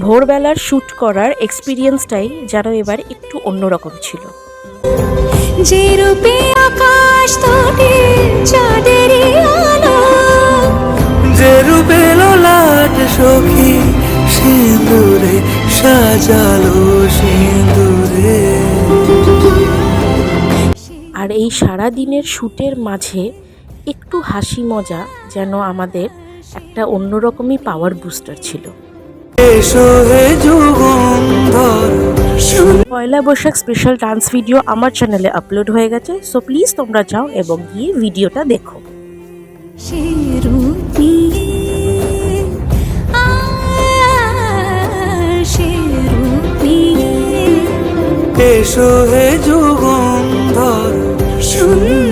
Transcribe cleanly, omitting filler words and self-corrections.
ভোরবেলার শ্যুট করার এক্সপিরিয়েন্সটাই যেন এবার একটু অন্যরকম ছিল। যে রূপে আকাশ তটে চাঁদেরই আলো, যে রূপে ললাট সখী সিঁদুরে সাজালো সিঁদুরে। আর এই সারা দিনের শ্যুটের মাঝে একটু হাসি মজা যেন আমাদের একটা অন্যরকমই পাওয়ার বুস্টার ছিল। এসো হে যুগন্ধর। পয়লা বৈশাখ স্পেশাল ডান্স ভিডিও আমার চ্যানেলে আপলোড হয়ে গেছে, সো প্লিজ তোমরা যাও এবং গিয়ে ভিডিওটা দেখো। সে রূপ নিয়ে, সে রূপ নিয়ে এসো হে যুগন্ধর। সুন্দর